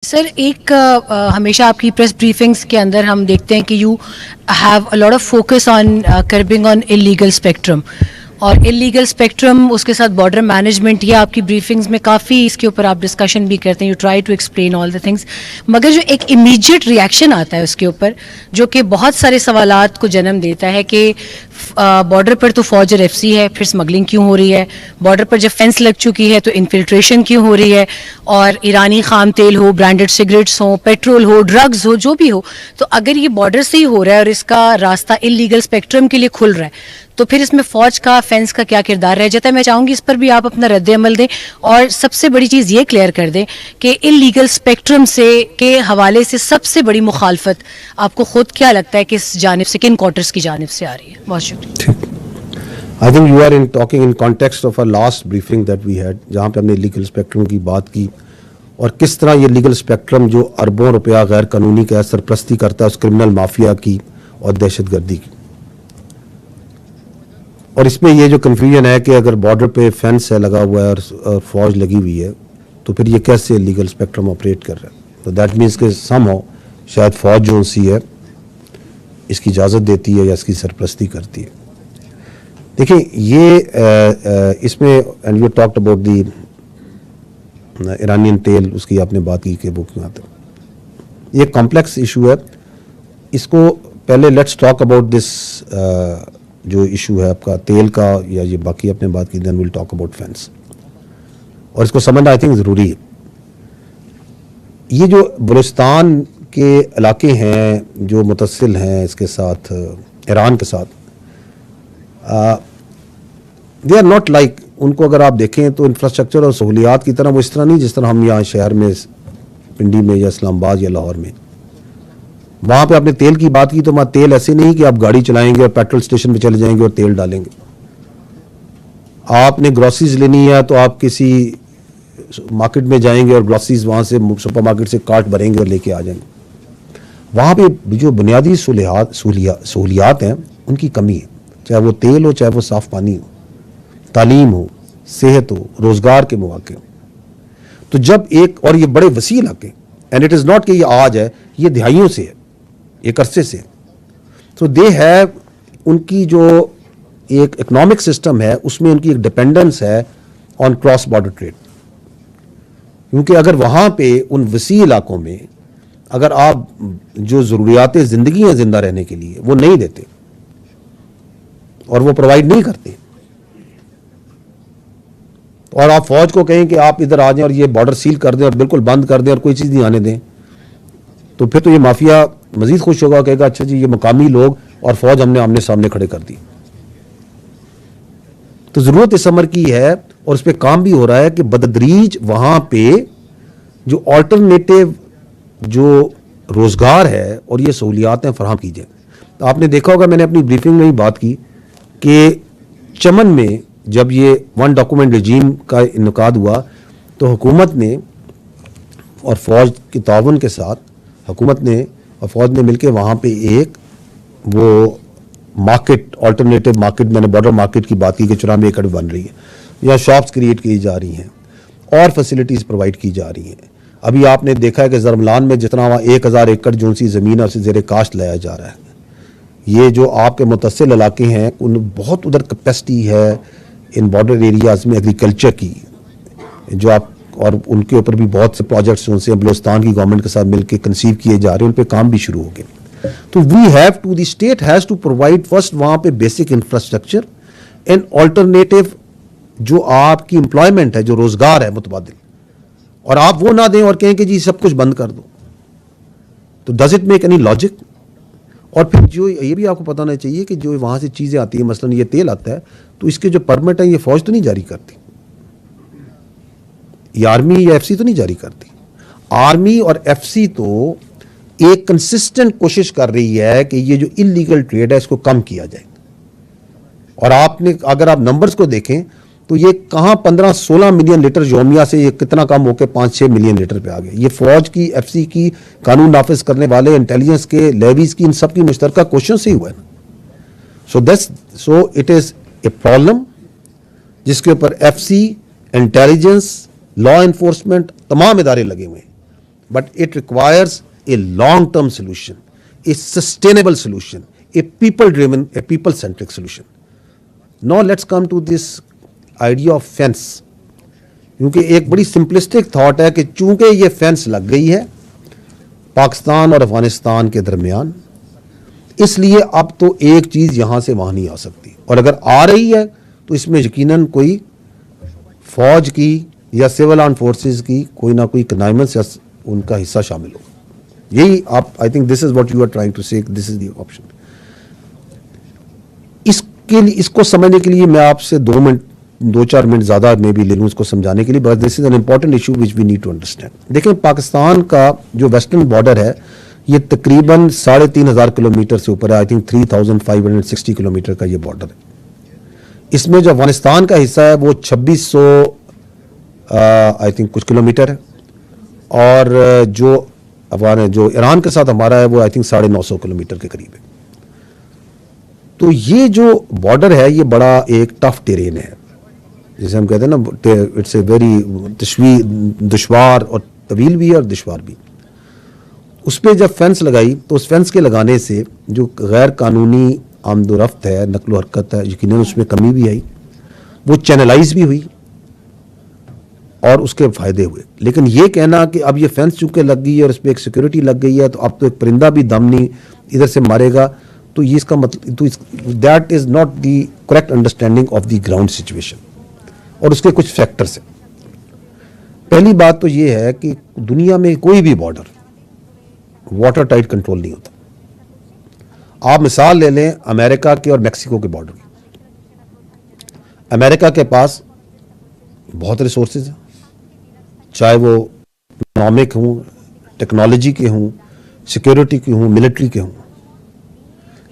Sir एक हमेशा आपकी प्रेस ब्रीफिंग्स के अंदर हम देखते हैं कि you have a lot of focus on curbing on illegal spectrum और इलीगल स्पेक्ट्रम, उसके साथ बॉर्डर मैनेजमेंट, ये आपकी ब्रीफिंग्स में काफ़ी इसके ऊपर आप डिस्कशन भी करते हैं, you try to explain all the things, मगर जो एक इमीडिएट रिएक्शन आता है उसके ऊपर जो कि बहुत सारे सवालात को जन्म देता है कि बॉर्डर पर तो फौज और एफसी है, फिर स्मगलिंग क्यों हो रही है, बॉर्डर पर जब फेंस लग चुकी है तो इन्फिल्ट्रेशन क्यों हो रही है, और ईरानी खाम तेल हो, ब्रांडेड सिगरेट्स हो, पेट्रोल हो, ड्रग्स हो, जो भी हो, तो अगर ये बॉर्डर से ही हो रहा है और इसका रास्ता इलीगल स्पेक्ट्रम के लिए खुल रहा है, तो फिर इसमें फौज का, फेंस का क्या किरदार रह जाता है? मैं चाहूँगी इस पर भी आप अपना रद्द अमल दें और सबसे बड़ी चीज़ ये क्लियर कर दें कि इलीगल स्पेक्ट्रम से के हवाले से सबसे बड़ी मुखालफत आपको खुद क्या लगता है कि इस जानिब से, किन क्वार्टर्स की जानिब से आ रही है? बहुत शुक्रिया। I think you are in talking in context of a last briefing that we had, जहाँ पे हमने लीगल स्पेक्ट्रम की बात की और किस तरह ये लीगल स्पेक्ट्रम जो अरबों रुपया गैर कानूनी का सरपरस्ती करता है उस क्रिमिनल माफिया की और दहशतगर्दी की। और इसमें ये जो कन्फ्यूजन है कि अगर बॉर्डर पे फेंस है लगा हुआ है और फौज लगी हुई है तो फिर ये कैसे लीगल स्पेक्ट्रम ऑपरेट कर रहा है? तो दैट मीन्स कि समहाउ शायद फौज जो सी है इसकी इजाज़त देती है या इसकी सरपरस्ती करती है। देखिए ये इसमें and you talked about the Iranian तेल, उसकी आपने बात की कि वो क्यों आता है, ये कॉम्प्लेक्स इशू है। इसको पहले लेट्स टॉक अबाउट दिस जो इशू है आपका तेल का या ये बाकी आपने बात की, then will talk about fence. और इसको समझना आई थिंक ज़रूरी है। ये जो बलूचिस्तान के इलाके हैं जो मुतसिल हैं इसके साथ, ईरान के साथ, दे आर नॉट लाइक, उनको अगर आप देखें तो इंफ्रास्ट्रक्चर और सहूलियात की तरह वो इस तरह नहीं जिस तरह हम यहाँ शहर में पिंडी में या इस्लामाबाद या लाहौर में। वहाँ पे आपने तेल की बात की तो वहाँ तेल ऐसे नहीं कि आप गाड़ी चलाएंगे और पेट्रोल स्टेशन पे चले जाएंगे और तेल डालेंगे। आपने ग्रोसरीज लेनी है तो आप किसी मार्केट में जाएंगे और ग्रोसरीज वहाँ से सुपर मार्केट से कार्ट भरेंगे और लेके आ जाएंगे। वहाँ पे जो बुनियादी सहूलियात हैं उनकी कमी है, चाहे वो तेल हो, चाहे वो साफ पानी हो, तालीम हो, सेहत हो, रोजगार के मौके हो। तो जब एक, और ये बड़े वसी इलाके, एंड इट इज़ नॉट कि ये आज है, ये दहाइयों से है, एक अरसे से। तो दे हैव, उनकी जो एक इकोनॉमिक सिस्टम है उसमें उनकी एक डिपेंडेंस है ऑन क्रॉस बॉर्डर ट्रेड। क्योंकि अगर वहाँ पे उन वसी इलाकों में अगर आप जो ज़रूरियात ज़िंदगी हैं ज़िंदा रहने के लिए वो नहीं देते और वो प्रोवाइड नहीं करते, और आप फौज को कहें कि आप इधर आ जाएं और ये बॉर्डर सील कर दें और बिल्कुल बंद कर दें और कोई चीज़ नहीं आने दें, तो फिर तो ये माफिया मजीद खुश होगा, कहेगा अच्छा जी ये मुकामी लोग और फौज हमने आमने सामने खड़े कर दी। तो जरूरत इस अमर की है और उस पर काम भी हो रहा है कि बदतदरीज वहां पे जो ऑल्टरनेटिव जो रोजगार है और ये सहूलियातें फराहम की जाए। तो आपने देखा होगा, मैंने अपनी ब्रीफिंग में ही बात की कि चमन में जब ये वन डॉक्यूमेंट रजीम का इनकाद हुआ तो हुकूमत ने और फौज के ताउन के साथ हुकूमत ने और फौज ने मिलकर वहाँ पे एक वो मार्केट, ऑल्टरनेटिव मार्केट, मैंने बॉर्डर मार्केट की बात की कि 94 एकड़ बन रही है, या शॉप्स क्रिएट की जा रही हैं और फैसिलिटीज़ प्रोवाइड की जा रही हैं। अभी आपने देखा है कि ज़रमलान में जितना वहाँ 1000 एकड़ जो सी ज़मीन है उसे ज़ेरे काश्त लाया जा रहा है। ये जो आपके मुतसिल इलाके हैं उन बहुत उधर कैपेसिटी है इन बॉर्डर एरियाज़ में एग्रीकल्चर की, जो आप, और उनके ऊपर भी बहुत से प्रोजेक्ट्स उनसे बलूचिस्तान की गवर्नमेंट के साथ मिलकर कंसीव किए जा रहे हैं, उन पर काम भी शुरू हो गए। तो we have to, the state has to provide first वहाँ पे बेसिक इंफ्रास्ट्रक्चर एंड ऑल्टरनेटिव जो आपकी एम्प्लॉयमेंट है, जो रोजगार है मुतबादिल, और आप वो ना दें और कहें कि जी सब कुछ बंद कर दो, तो does it make any logic? और फिर जो ये भी आपको पता होना चाहिए कि जो वहाँ से चीज़ें आती हैं, मसलन ये तेल आता है, तो इसके जो परमिट है ये फौज तो नहीं जारी करती, ये आर्मी या एफसी तो नहीं जारी करती। आर्मी और एफसी तो एक कंसिस्टेंट कोशिश कर रही है कि ये जो इलीगल ट्रेड है इसको कम किया जाए। और आपने अगर आप नंबर्स को देखें तो ये कहाँ 15-16 मिलियन लीटर योमिया से ये कितना कम होकर 5-6 मिलियन लीटर पे आ गया। ये फौज की, एफसी की, कानून नाफिज करने वाले, इंटेलिजेंस के, लेवीज की, इन सब की मुश्तरका कोशिशों से ही हुआ है ना। So it is a problem जिसके ऊपर एफसी, इंटेलिजेंस, लॉ एनफोर्समेंट, तमाम इदारे लगे हुए हैं। but it requires a long-term solution, a sustainable solution, a people-driven, a people-centric solution. Now let's come to this idea of fence. क्योंकि एक बड़ी सिंपलिस्टिक थॉट है कि चूंकि ये फेंस लग गई है पाकिस्तान और अफगानिस्तान के दरमियान, इसलिए अब तो एक चीज़ यहाँ से वहाँ नहीं आ सकती, और अगर आ रही है तो इसमें यकीनन कोई फौज की या सिविल आर्म फोर्सेस की कोई ना कोई कनाइमेंस या उनका हिस्सा शामिल होगा। यही आप, I think this is what you are trying to say, this is the option. इसके लिए, इसको समझने के लिए मैं आपसे 2-4 मिनट ज़्यादा मे भी ले लूँ इसको समझाने के लिए, but this is an important issue which we need to understand. देखें, पाकिस्तान का जो वेस्टर्न बॉर्डर है ये तकरीबन 3,500 किलोमीटर से ऊपर है। आई थिंक 3,560 किलोमीटर का ये बॉर्डर है। इसमें जो अफगानिस्तान का हिस्सा है वो 2600 आई थिंक कुछ किलोमीटर है, और जो ईरान के साथ हमारा है वो आई थिंक 950 किलोमीटर के करीब है। तो ये जो बॉर्डर है ये बड़ा एक टफ टेरेन है, जैसे हम कहते हैं ना, इट्स ए वेरी दुश्वार और तवील भी है और दुश्वार भी। उस पर जब फेंस लगाई तो उस फेंस के लगाने से जो गैर कानूनी आमदोरफ्त है, नकलो हरकत है, यकीनन उसमें कमी भी आई, वो चैनलाइज भी हुई और उसके फ़ायदे हुए। लेकिन ये कहना कि अब ये फेंस चूँकि लग गई है और इस पर एक सिक्योरिटी लग गई है तो अब तो एक परिंदा भी दम नहीं इधर से मारेगा, तो ये इसका मतलब, तो that is not the correct understanding of the ground situation. और उसके कुछ फैक्टर्स हैं। पहली बात तो ये है कि दुनिया में कोई भी बॉर्डर वाटर टाइट कंट्रोल नहीं होता। आप मिसाल ले लें अमेरिका के और मैक्सिको के बॉर्डर की। अमेरिका के पास बहुत रिसोर्सेज हैं, चाहे वो इकोनॉमिक हों, टेक्नोलॉजी के हों, सिक्योरिटी के हों, मिलिट्री के हों,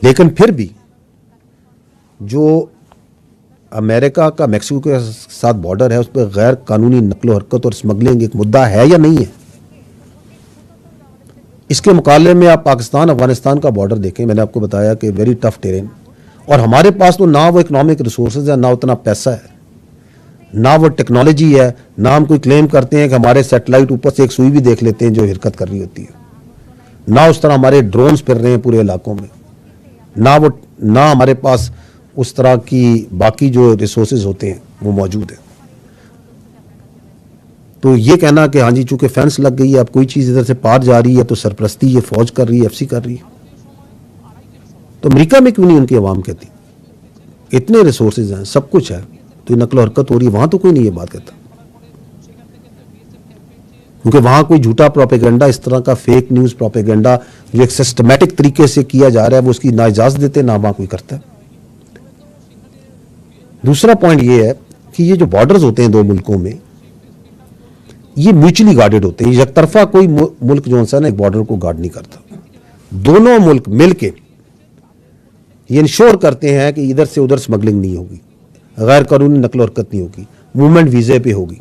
लेकिन फिर भी जो अमेरिका का मैक्सिको के साथ बॉर्डर है उस पर गैर कानूनी नकलो हरकत और स्मगलिंग एक मुद्दा है या नहीं है। इसके मुकाबले में आप पाकिस्तान अफगानिस्तान का बॉर्डर देखें, मैंने आपको बताया कि वेरी टफ टेरेन, और हमारे पास तो ना वो इकोनॉमिक रिसोर्सेज है, ना उतना पैसा है, ना वो टेक्नोलॉजी है, ना हम कोई क्लेम करते हैं कि हमारे सैटेलाइट ऊपर से एक सुई भी देख लेते हैं जो हरकत कर रही होती है, ना उस तरह हमारे ड्रोन्स फिर रहे हैं पूरे इलाकों में, ना हमारे पास उस तरह की बाकी जो रिसोर्सेज होते हैं वो मौजूद है। तो ये कहना कि हाँ जी चूंकि फेंस लग गई है अब कोई चीज़ इधर से पार जा रही है तो सरपरस्ती ये फौज कर रही है, एफसी कर रही है, तो अमेरिका में क्यों नहीं उनकी आवाम कहती? इतने रिसोर्सेज हैं, सब कुछ है, तो ये नकलो हरकत हो रही है, वहां तो कोई नहीं ये बात कहता, क्योंकि वहां कोई झूठा प्रोपेगेंडा, इस तरह का फेक न्यूज प्रोपेगेंडा जो एक सिस्टमैटिक तरीके से किया जा रहा है वो उसकी ना इजाजत देते ना वहां कोई करता है। दूसरा पॉइंट ये है कि ये जो बॉर्डर्स होते हैं दो मुल्कों में ये म्यूचुअली गार्डेड होते हैं, एक तरफा कोई मुल्क जो है ना एक बॉर्डर को गार्ड नहीं करता, दोनों मुल्क मिलके ये इंश्योर करते हैं कि इधर से उधर स्मगलिंग नहीं होगी, गैर कानूनी नकलो हरकत नहीं होगी, मूवमेंट वीज़े पे होगी,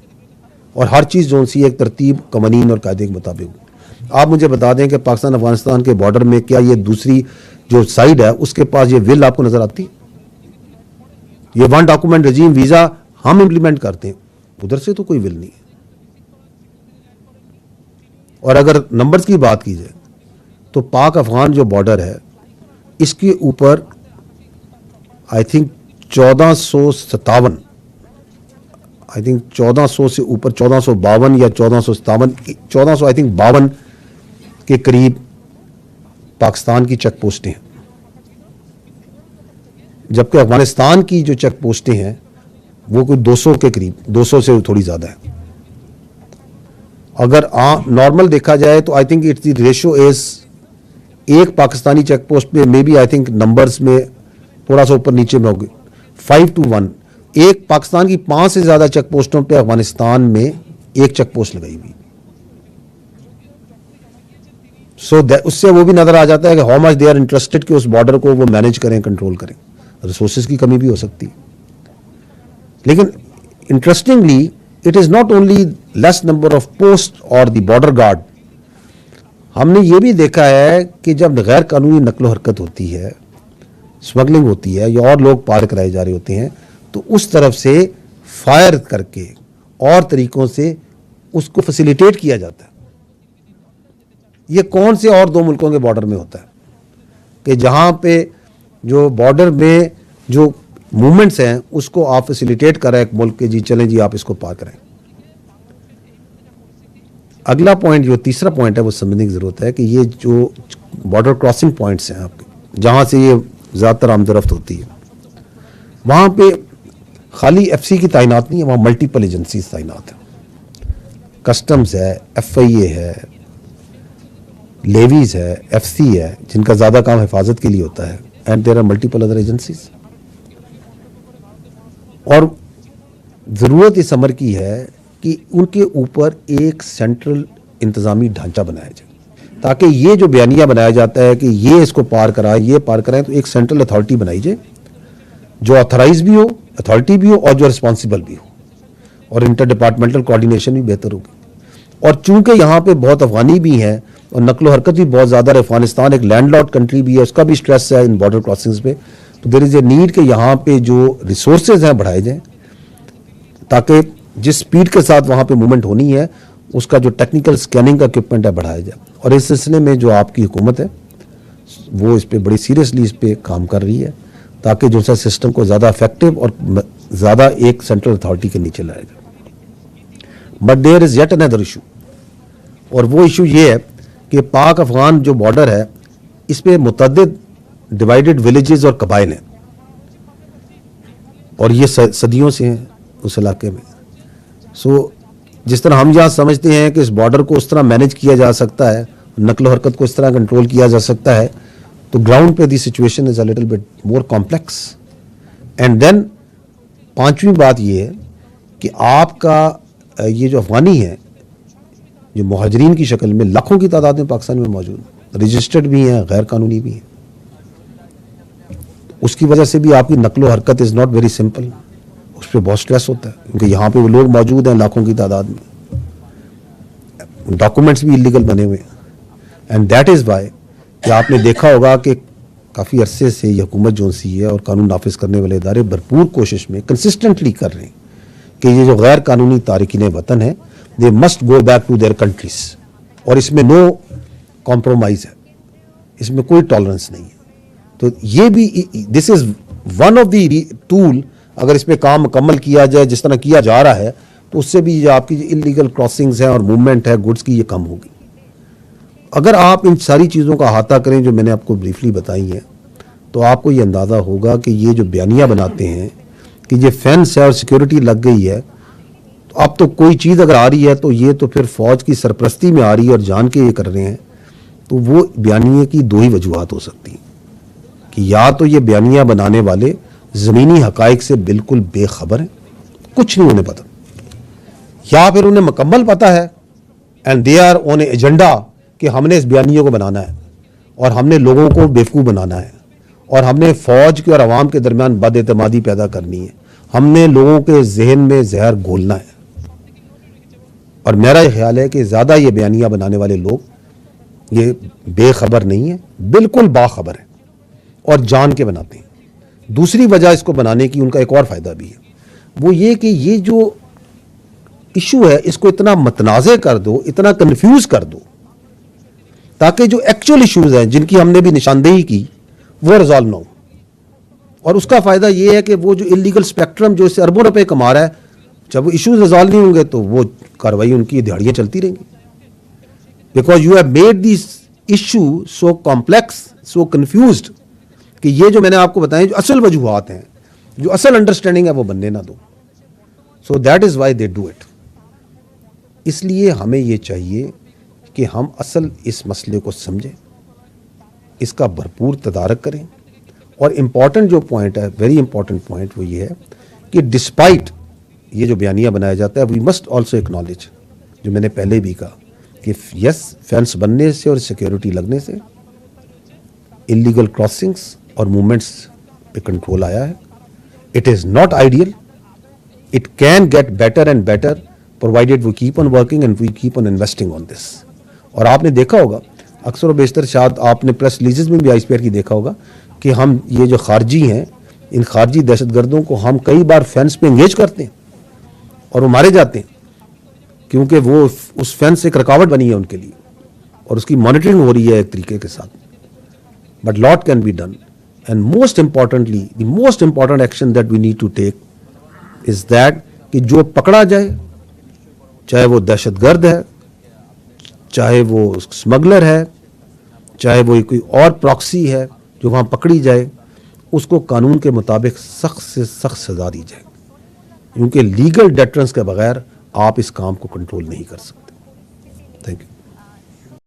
और हर चीज़ जो सी एक तरतीब कवानीन और कायदे के मुताबिक होगी। आप मुझे बता दें कि पाकिस्तान अफगानिस्तान के बॉर्डर में क्या ये दूसरी जो साइड है उसके पास ये विल आपको नजर आती? ये वन डॉक्यूमेंट रजीम वीज़ा हम इंप्लीमेंट करते हैं, उधर से तो कोई विल नहीं है। और अगर नंबर्स की बात की जाए तो पाक अफगान जो बॉर्डर है इसके ऊपर आई थिंक 1457, आई थिंक 1400 से ऊपर 1452 या 1457, 1400 आई थिंक 52 के करीब पाकिस्तान की चेक पोस्टें हैं, जबकि अफगानिस्तान की जो चेक पोस्टें हैं वो कोई 200 के करीब, 200 से थोड़ी ज़्यादा है। अगर नॉर्मल देखा जाए तो I think it's the ratio is एक पाकिस्तानी चेक पोस्ट पे maybe I think numbers में थोड़ा सा ऊपर नीचे में होगी 5 to 1। एक पाकिस्तान की 5 से ज़्यादा चेक पोस्टों पे अफगानिस्तान में एक चेक पोस्ट लगाई हुई। सो उससे वो भी नज़र आ जाता है कि how much they are interested कि उस बॉर्डर को वो मैनेज करें, कंट्रोल करें। रिसोर्सेज की कमी भी हो सकती है, लेकिन interestingly it is not only less number of post और द बॉर्डर गार्ड। हमने ये भी देखा है कि जब गैर कानूनी नकलो हरकत होती है, स्मगलिंग होती है या और लोग पार कराए जा रहे होते हैं तो उस तरफ से फायर करके और तरीकों से उसको फैसिलिटेट किया जाता है। ये कौन से और 2 मुल्कों के बॉर्डर में होता है कि जहाँ पे जो बॉर्डर में जो मूवमेंट्स हैं उसको आप फैसिलिटेट कर रहे हैं एक मुल्क के, जी चलें जी आप इसको पार करें। अगला पॉइंट जो तीसरा पॉइंट है वो समझने की ज़रूरत है कि ये जो बॉर्डर क्रॉसिंग पॉइंट्स हैं आपके, जहाँ से ये ज़्यादातर आमदरफ्त होती है, वहाँ पे खाली एफसी की तैनात नहीं है, वहाँ मल्टीपल एजेंसीज तैनात हैं। कस्टम्स है, FIA है, लेवीज है, FC है, जिनका ज़्यादा काम हिफाजत के लिए होता है, and there are multiple other agencies. और ज़रूरत इस अमर की है कि उनके ऊपर एक सेंट्रल इंतज़ामी ढांचा बनाया जाए, ताकि ये जो बयानिया बनाया जाता है कि ये इसको पार कराए, ये पार कराए, तो एक सेंट्रल अथॉरिटी बनाई जाए जो ऑथराइज भी हो, अथॉरिटी भी हो और जो रिस्पॉन्सिबल भी हो, और इंटर डिपार्टमेंटल कोऑर्डिनेशन भी बेहतर होगी। और चूंकि यहाँ पे बहुत अफगानी भी हैं और नकलो हरकत भी बहुत ज़्यादा है, अफगानिस्तान एक लैंडलॉर्ड कंट्री भी है, उसका भी स्ट्रेस है इन बॉर्डर क्रॉसिंग्स पे, तो देयर इज़ ए नीड कि यहाँ पे जो रिसोर्सेज हैं बढ़ाए जाएँ, ताकि जिस स्पीड के साथ वहाँ पे मूवमेंट होनी है उसका जो टेक्निकल स्कैनिंग का इक्विपमेंट है बढ़ाया जाए। और इस सिलसिले में जो आपकी हुकूमत है वो इस पर बड़ी सीरियसली इस पर काम कर रही है, ताकि जो सा सिस्टम को ज़्यादा इफेक्टिव और ज़्यादा एक सेंट्रल अथॉरिटी के नीचे लाया जाए। But there is yet another issue, और वो इशू ये है कि पाक अफगान जो बॉर्डर है इस पर मुतअद्दिद डिवाइडेड विलेजेस और कबाइल हैं, और ये सदियों से हैं उस इलाके में। सो जिस तरह हम यहाँ समझते हैं कि इस बॉर्डर को उस तरह मैनेज किया जा सकता है, नकलो हरकत को इस तरह कंट्रोल किया जा सकता है, तो ग्राउंड पे the situation is a little bit more complex. And then पांचवी बात ये है कि आपका ये जो अफगानी है जो मुहाजिरीन की शक्ल में लाखों की तादाद में पाकिस्तान में मौजूद, रजिस्टर्ड भी हैं, गैर कानूनी भी हैं, उसकी वजह से भी आपकी नकलो हरकत इज़ नॉट वेरी सिंपल, उस पर बहुत स्ट्रेस होता है, क्योंकि यहाँ पे वो लोग मौजूद हैं लाखों की तादाद में, डॉक्यूमेंट्स भी इलीगल बने हुए हैं। एंड दैट इज़ वाई कि आपने देखा होगा कि काफ़ी अरसे से ये हुकूमत जो सी है और कानून नाफिज करने वाले इदारे भरपूर कोशिश में कंसिस्टेंटली कर रहे हैं कि ये जो गैर कानूनी तारिकीन वतन है they must go back to their countries, और इसमें नो कॉम्प्रोमाइज़ है, इसमें कोई टॉलरेंस नहीं है। तो ये भी this is one of the tool, अगर इस पर काम मुकम्मल किया जाए जिस तरह किया जा रहा है, तो उससे भी ये आपकी जो इलीगल क्रॉसिंग्स हैं और मूवमेंट है गुड्स की, ये कम होगी। अगर आप इन सारी चीज़ों का अहाता करें जो मैंने आपको ब्रीफली बताई हैं, तो आपको ये अंदाज़ा होगा कि ये जो बयानिया बनाते हैं कि ये फेंस है और सिक्योरिटी लग गई है, तो अब तो कोई चीज़ अगर आ रही है तो ये तो फिर फ़ौज की सरपरस्ती में आ रही है और जान के ये कर रहे हैं, तो वो बयानिए की दो ही वजूहत हो सकती हैं कि या तो ये बयानिया बनाने वाले ज़मीनी हकाइक से बिल्कुल बेखबर हैं, कुछ नहीं उन्हें पता, या फिर उन्हें मुकम्मल पता है and they are on a agenda कि हमने इस बयानिए को बनाना है और हमने लोगों को बेवकूफ़ बनाना है और हमने फ़ौज के और अवाम के दरमियान बदएतमादी पैदा करनी है, हमने लोगों के जहन में जहर घोलना है। और मेरा ये ख्याल है कि ज़्यादा ये बयानिया बनाने वाले लोग ये बेखबर नहीं है, बिल्कुल बाखबर है और जान के बनाते हैं। दूसरी वजह इसको बनाने की उनका एक और फ़ायदा भी है, वो ये कि ये जो इशू है इसको इतना मतनाज़े कर दो, इतना कन्फ्यूज़ कर दो, ताकि जो एक्चुअल इश्यूज़ हैं जिनकी हमने भी निशानदेही की वो रिजॉल्व ना हो। और उसका फ़ायदा ये है कि वो जो इलीगल स्पेक्ट्रम जो इससे अरबों रुपए कमा रहा है, जब वो इश्यूज़ रिजॉल्व नहीं होंगे तो वो कार्रवाई उनकी दिहाड़ियाँ चलती रहेंगी, because you have made this issue so complex, so confused, कि ये जो मैंने आपको बताया जो असल वजूहात हैं, जो असल अंडरस्टैंडिंग है वो बनने ना दो। So that is why they do it. इसलिए हमें ये चाहिए कि हम असल इस मसले को समझें, इसका भरपूर तदारक करें। और इम्पॉर्टेंट जो पॉइंट है, वेरी इंपॉर्टेंट पॉइंट, वो ये है कि डिस्पाइट ये जो बयानिया बनाया जाता है, वी मस्ट ऑल्सो एक्नॉलेज, जो मैंने पहले भी कहा कि यस, फेंस बनने से और सिक्योरिटी लगने से इलीगल क्रॉसिंग्स और मूवमेंट्स पे कंट्रोल आया है। It is not ideal, it can get better and better provided we keep on working and we keep on investing on this. और आपने देखा होगा अक्सर व बेशतर, शायद आपने प्रेस रिलीजेस में भी ISPR की देखा होगा कि हम ये जो खारजी हैं, इन खारजी दहशतगर्दों को हम कई बार फेंस पे इंगेज करते हैं और वो मारे जाते हैं, क्योंकि वो उस फेंस एक रुकावट बनी है उनके लिए। और उसकी मॉनिटरिंग हो रही है एक तरीके के साथ. But lot can be done, and most importantly the most important action that we need to take is that कि जो पकड़ा जाए, चाहे वो दहशतगर्द है, चाहे वो स्मगलर है, चाहे वो कोई और प्रॉक्सी है, जो वहाँ पकड़ी जाए उसको कानून के मुताबिक सख्त से सख्त सजा दी जाए, क्योंकि लीगल डेटरेंस के बगैर आप इस काम को कंट्रोल नहीं कर सकते. Thank you.